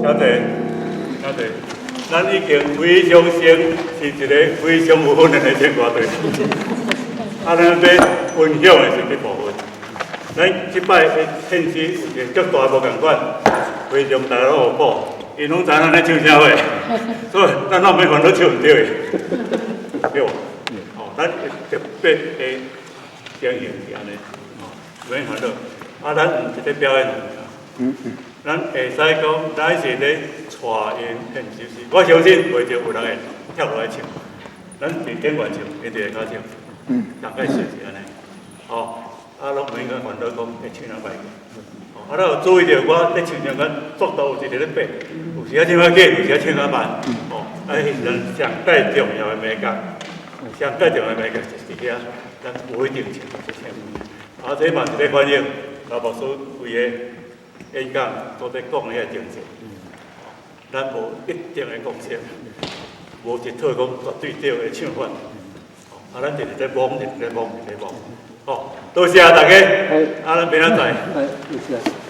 小弟，小弟，咱已经非常成是一个非常有训练的青歌队。咱要分享的是这部分。咱即摆的现实有一个足大无共款，非常大家互补，因拢知影咱咧唱啥话，所以咱哪免烦恼唱唔对的，对无？咱特别的经营是安尼，免烦恼。咱毋是咧表演。咱会使讲，咱是咧带因现实时，我相信袂少有人会跳落来唱。咱是演员唱，一定会晓唱。大概是安尼。拢免个烦恼讲会唱哪歹。咱有注意到我咧唱唱个速度有一直咧变，有时唱较紧，有时唱较慢。迄是咱上介重要的美感，上介重要的美感就是遐，咱不一定唱就唱。这嘛是咧反映老牧师规个演讲所在讲的遐精神。咱无一定的共识，无一套讲绝对对的唱法。咱就是在摸，就是在摸，就是在摸。多谢大家，咱明仔载。谢谢。